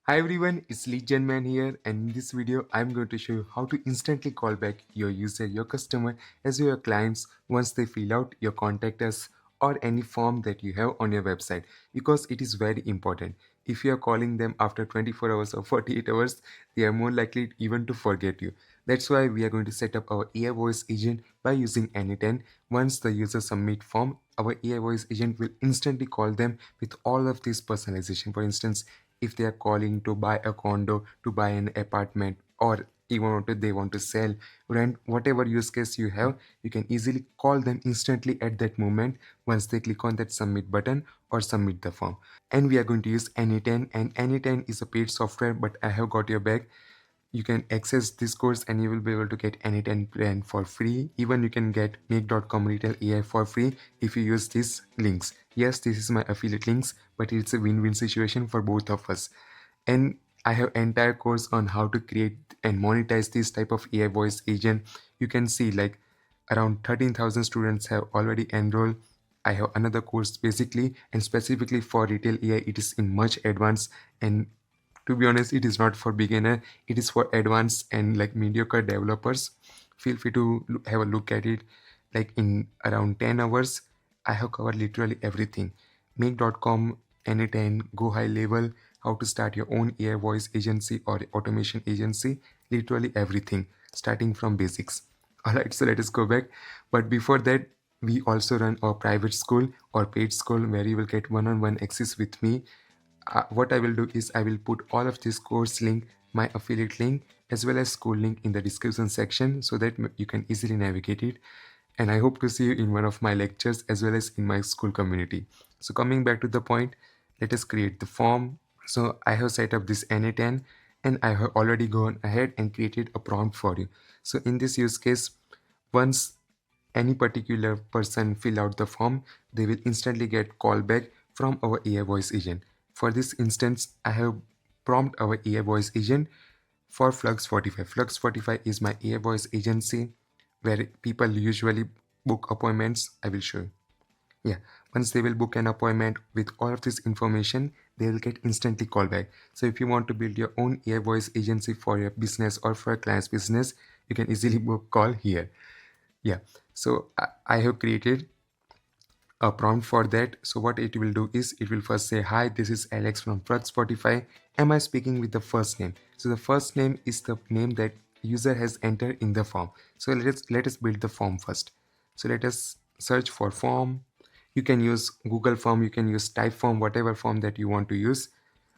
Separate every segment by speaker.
Speaker 1: Hi everyone, it's Lead Gen Man here, and in this video I'm going to show you how to instantly call back your user, your customer as your clients once they fill out your contact us or any form that you have on your website, because it is very important. If you are calling them after 24 hours or 48 hours, they are more likely even to forget you. That's why we are going to set up our AI voice agent by using Anytime. Once the user submit form, our AI voice agent will instantly call them with all of this personalization. For instance, if they are calling to buy a condo, to buy an apartment, or they want to sell, rent, whatever use case you have, you can easily call them instantly at that moment once they click on that submit button or submit the form. And we are going to use Anytime, and Anytime is a paid software, but I have got your back. You can access this course and you will be able to get Anytime plan for free. Even you can get make.com retail AI for free if you use these links. Yes, this is my affiliate links, but it's a win-win situation for both of us. And I have entire course on how to create and monetize this type of AI voice agent. You can see like around 13,000 students have already enrolled. I have another course basically and specifically for retail AI. It is in much advanced, and to be honest, it is not for beginner. It is for advanced and like mediocre developers. Feel free to have a look at it. Like in around 10 hours, I have covered literally everything. Make.com, Anytime, go high level, how to start your own AI voice agency or automation agency, literally everything, starting from basics. Alright, so let us go back. But before that, we also run a private school or paid school where you will get one-on-one access with me. What I will do is I will put all of this course link, my affiliate link, as well as school link in the description section so that you can easily navigate it. And I hope to see you in one of my lectures as well as in my school community. So coming back to the point, let us create the form. So I have set up this N8N and I have already gone ahead and created a prompt for you. So in this use case, once any particular person fill out the form, they will instantly get callback from our AI voice agent. For this instance, I have prompt our AI voice agent for Flux 45. Flux 45 is my AI voice agency where people usually book appointments. I will show you. Yeah, once they will book an appointment with all of this information, they will get instantly callback. So if you want to build your own AI voice agency for your business or for a client's business, you can easily book call here. Yeah, so I have created a prompt for that. So what it will do is it will first say, hi, this is Alex from Plug Spotify. Am I speaking with the first name? So the first name is the name that user has entered in the form. So let us build the form first. So let us search for form. You can use Google form, you can use type form, whatever form that you want to use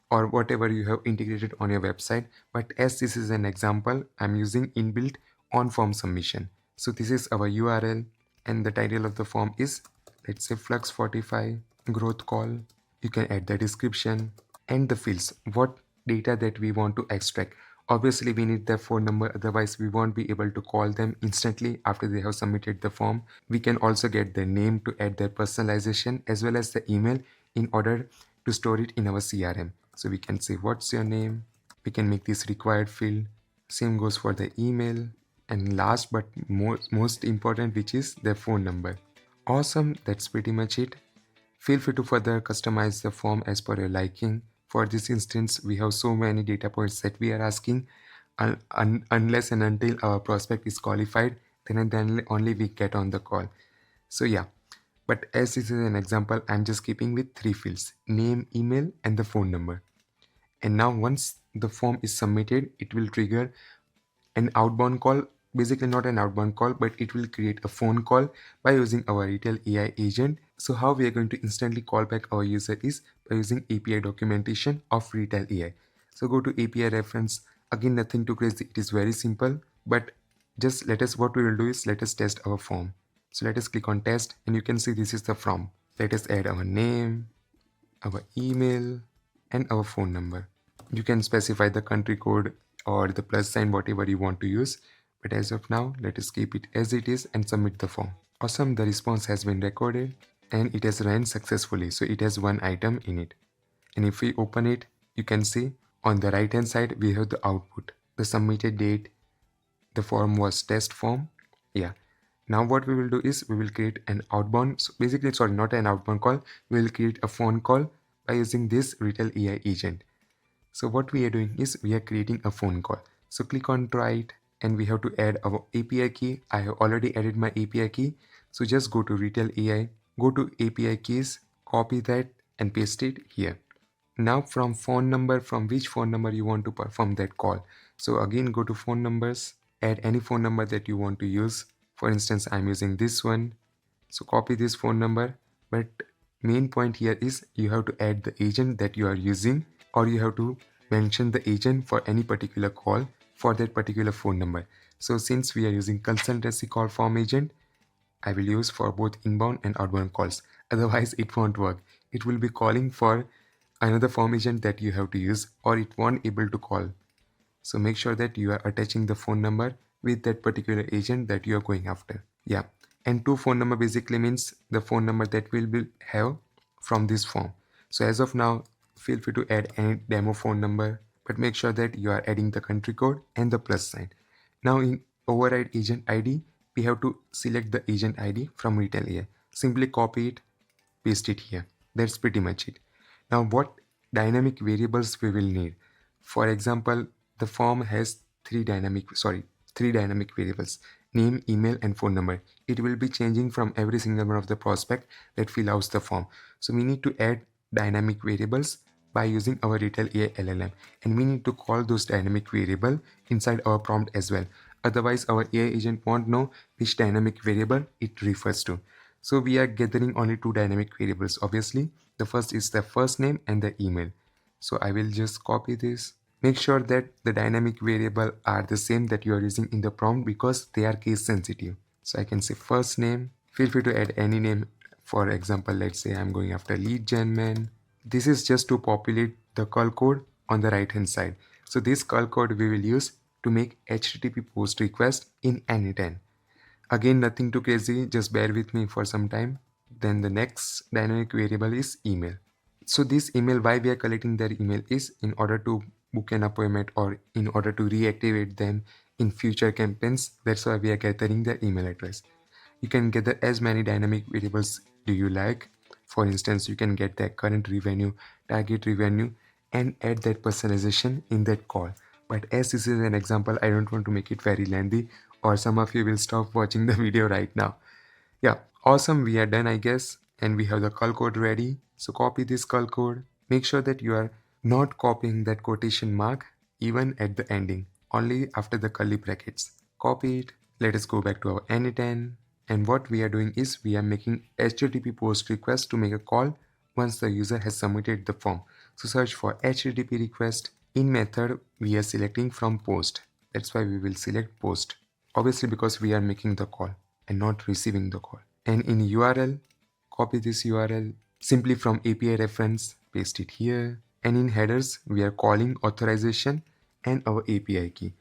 Speaker 1: or whatever you have integrated on your website. But as this is an example, I'm using inbuilt on form submission. So this is our URL and the title of the form is, let's say, Flux 45 growth call. You can add the description and the fields, what data that we want to extract. Obviously we need their phone number, otherwise we won't be able to call them instantly after they have submitted the form. We can also get their name to add their personalization as well as the email in order to store it in our CRM. So we can say, what's your name? We can make this required field. Same goes for the email. And last but most important, which is their phone number. Awesome, that's pretty much it. Feel free to further customize the form as per your liking. For this instance, we have so many data points that we are asking. Unless and until our prospect is qualified, then only we get on the call. So yeah, but as this is an example, I'm just keeping with 3 fields: name, email, and the phone number. And now once the form is submitted, it will trigger an outbound call. Basically not an outbound call, but it will create a phone call by using our retail AI agent. So how we are going to instantly call back our user is by using API documentation of retail AI. So go to API reference. Again, nothing too crazy, it is very simple, but just what we will do is let us test our form. So let us click on test and you can see this is the form. Let us add our name, our email, and our phone number. You can specify the country code or the plus sign, whatever you want to use. But as of now, let us keep it as it is and submit the form. Awesome, the response has been recorded and it has ran successfully. So it has one item in it. And if we open it, you can see on the right hand side, we have the output, the submitted date, the form was test form. Yeah. Now what we will do is we will create an outbound, so basically, sorry, not an outbound call. We will create a phone call by using this retail AI agent. So what we are doing is we are creating a phone call. So click on try it, and we have to add our API key. I have already added my API key. So just go to Retail AI, go to API keys, copy that and paste it here. Now from phone number, from which phone number you want to perform that call. So again, go to phone numbers, add any phone number that you want to use. For instance, I'm using this one. So copy this phone number, but main point here is you have to add the agent that you are using, or you have to mention the agent for any particular call for that particular phone number. So since we are using consultancy call form agent, I will use for both inbound and outbound calls. Otherwise, it won't work. It will be calling for another form agent that you have to use, or it won't able to call. So make sure that you are attaching the phone number with that particular agent that you are going after. Yeah. And two phone number basically means the phone number that will be have from this form. So as of now, feel free to add any demo phone number, but make sure that you are adding the country code and the plus sign. Now in override agent ID, we have to select the agent ID from retail AI. Simply copy it, paste it here. That's pretty much it. Now what dynamic variables we will need? For example, the form has three dynamic variables: name, email, and phone number. It will be changing from every single one of the prospect that fill out the form. So we need to add dynamic variables by using our retail AI LLM, and we need to call those dynamic variable inside our prompt as well. Otherwise, our AI agent won't know which dynamic variable it refers to. So we are gathering only two dynamic variables. Obviously, the first is the first name and the email. So I will just copy this. Make sure that the dynamic variable are the same that you are using in the prompt, because they are case sensitive. So I can say first name. Feel free to add any name. For example, let's say I'm going after lead gen man. This is just to populate the call code on the right hand side. So this call code we will use to make HTTP post request in anytime. Again, nothing too crazy, just bear with me for some time. Then the next dynamic variable is email. So this email, why we are collecting their email is in order to book an appointment or in order to reactivate them in future campaigns. That's why we are gathering their email address. You can gather as many dynamic variables do you like. For instance, you can get their current revenue, target revenue, and add that personalization in that call. But as this is an example, I don't want to make it very lengthy, or some of you will stop watching the video right now. Yeah, awesome. We are done, I guess. And we have the call code ready. So copy this call code. Make sure that you are not copying that quotation mark even at the ending, only after the curly brackets. Copy it. Let us go back to our N10. And what we are doing is we are making HTTP post request to make a call once the user has submitted the form. So search for HTTP request. In method, we are selecting from post. That's why we will select post. Obviously, because we are making the call and not receiving the call. And in URL, copy this URL simply from API reference, paste it here. And in headers, we are calling authorization and our API key.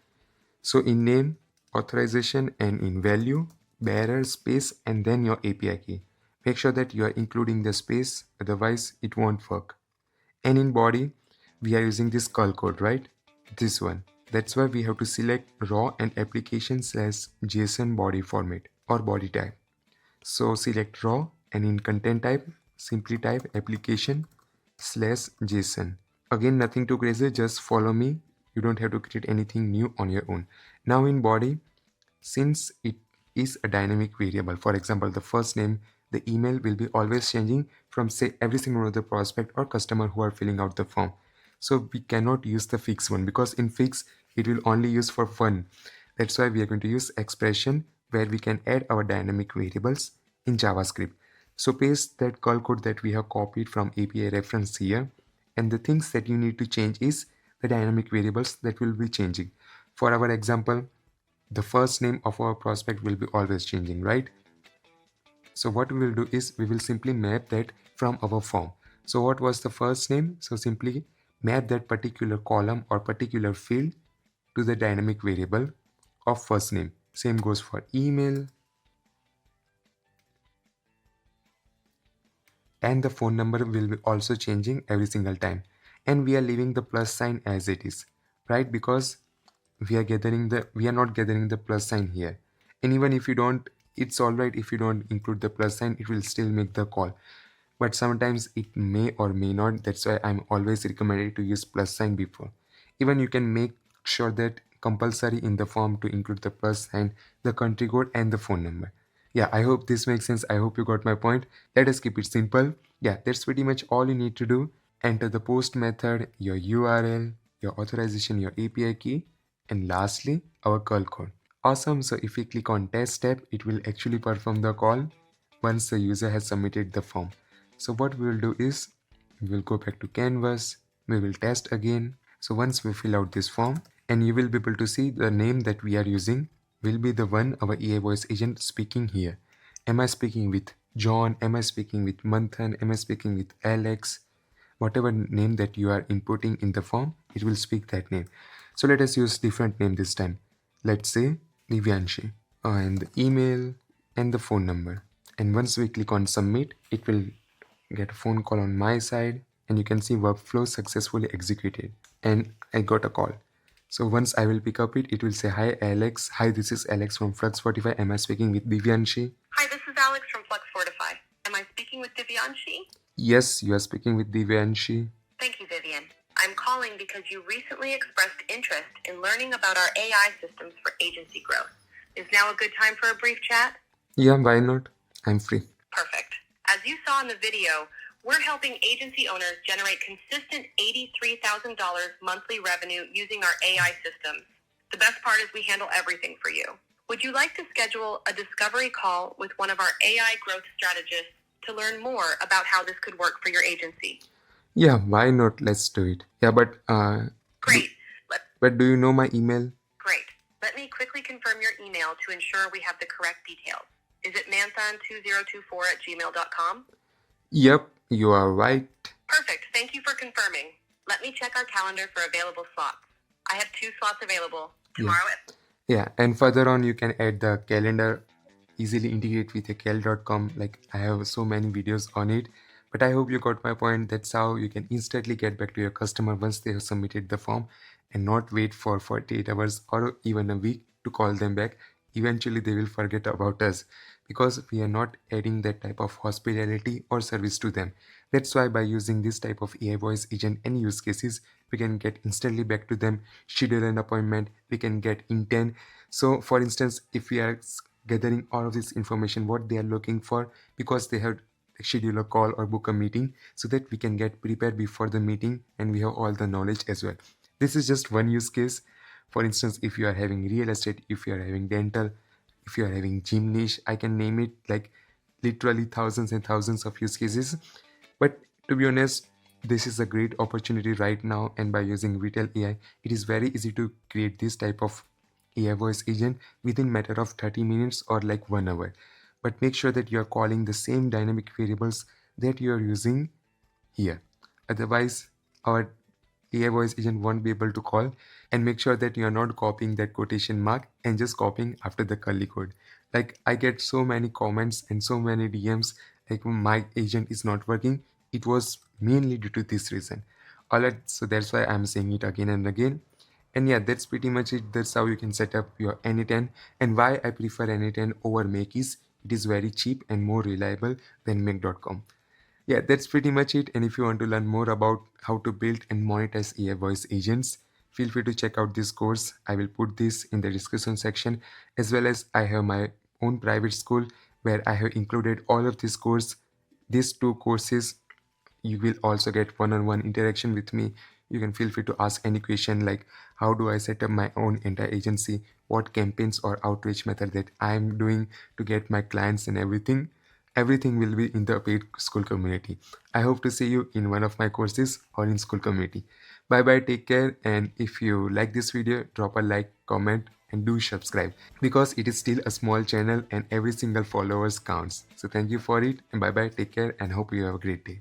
Speaker 1: So in name, authorization, and in value, bearer, space, and then your API key. Make sure that you are including the space, otherwise it won't work. And in body, we are using this call code, right? This one. That's why we have to select raw and application/JSON body format or body type. So select raw, and in content type, simply type application/JSON. Again, nothing too crazy, just follow me. You don't have to create anything new on your own. Now in body, since it is a dynamic variable, for example, the first name, the email will be always changing from say every single one of the prospect or customer who are filling out the form. So we cannot use the fixed one, because in fix it will only use for fun. That's why we are going to use expression, where we can add our dynamic variables in JavaScript. So paste that call code that we have copied from API reference here, and the things that you need to change is the dynamic variables that will be changing. For our example, the first name of our prospect will be always changing, right? So what we will do is we will simply map that from our form. So what was the first name? So simply map that particular column or particular field to the dynamic variable of first name. Same goes for email. And the phone number will be also changing every single time. And we are leaving the plus sign as it is, right? Because we are not gathering the plus sign here. And even if you don't, it's all right if you don't include the plus sign, it will still make the call. but sometimes it may or may not. That's why I'm always recommended to use plus sign before. Even you can make sure that compulsory in the form to include the plus sign, the country code, and the phone number. Yeah, I hope this makes sense. I hope you got my point. Let us keep it simple. Yeah, that's pretty much all you need to do. Enter the post method, your URL, your authorization, your API key, and lastly, our call code. Awesome. So if we click on test tab, it will actually perform the call once the user has submitted the form. So what we will do is we will go back to canvas, we will test again. So once we fill out this form, and you will be able to see the name that we are using will be the one our AI voice agent speaking here. Am I speaking with John? Am I speaking with Manthan? Am I speaking with Alex? Whatever name that you are inputting in the form, it will speak that name. So let us use different name this time. Let's say Divyanshi, and the email and the phone number. And once we click on submit, it will get a phone call on my side, and you can see workflow successfully executed, and I got a call. So once I will pick up it, it will say, hi Alex, hi, this is Alex from Flux Spotify. Am I speaking with Divyanshi?
Speaker 2: Hi, this is Alex from Flux Fortify. Am I speaking with Divyanshi?
Speaker 1: Yes, you are speaking with Divyanshi.
Speaker 2: Thank you, Vivian. I'm calling because you recently expressed interest in learning about our AI systems for agency growth. Is now a good time for a brief chat?
Speaker 1: Yeah, why not? I'm free.
Speaker 2: Perfect. As you saw in the video, we're helping agency owners generate consistent $83,000 monthly revenue using our AI systems. The best part is we handle everything for you. Would you like to schedule a discovery call with one of our AI growth strategists to learn more about how this could work for your agency?
Speaker 1: Yeah, why not? Let's do it. Yeah, but
Speaker 2: Great.
Speaker 1: but do you know my email?
Speaker 2: Great. Let me quickly confirm your email to ensure we have the correct details. Is it manthan2024@gmail.com?
Speaker 1: Yep, you are right.
Speaker 2: Perfect. Thank you for confirming. Let me check our calendar for available slots. I have 2 slots available. Tomorrow at
Speaker 1: Yeah, and further on, you can add the calendar, easily integrate with a cal.com. Like I have so many videos on it, but I hope you got my point. That's how you can instantly get back to your customer once they have submitted the form and not wait for 48 hours or even a week to call them back. Eventually, they will forget about us because we are not adding that type of hospitality or service to them. That's why by using this type of AI voice agent and use cases, we can get instantly back to them, schedule an appointment, we can get intent. So for instance, if we are gathering all of this information, what they are looking for, because they have schedule a call or book a meeting, so that we can get prepared before the meeting and we have all the knowledge as well. This is just one use case. For instance, if you are having real estate, if you are having dental, if you are having gym niche, I can name it like literally thousands and thousands of use cases. But to be honest, this is a great opportunity right now, and by using retail AI, it is very easy to create this type of AI voice agent within matter of 30 minutes or like 1 hour. But make sure that you are calling the same dynamic variables that you are using here. Otherwise, our AI voice agent won't be able to call. And make sure that you are not copying that quotation mark and just copying after the curly code. Like I get so many comments and so many DMs like my agent is not working. It was mainly due to this reason. Alright, so that's why I'm saying it again and again. And yeah, that's pretty much it. That's how you can set up your Anyten. And why I prefer Anyten over Make is it is very cheap and more reliable than Make.com. Yeah, that's pretty much it. And if you want to learn more about how to build and monetize AI voice agents, feel free to check out this course. I will put this in the description section, as well as I have my own private school where I have included all of this course, these two courses. You will also get one-on-one interaction with me. You can feel free to ask any question like how do I set up my own entire agency, what campaigns or outreach method that I'm doing to get my clients and everything will be in the paid school community. I hope to see you in one of my courses or in school community. Bye bye, take care, and if you like this video, drop a like, comment, and do subscribe because it is still a small channel and every single followers counts. So thank you for it, and bye bye, take care, and hope you have a great day.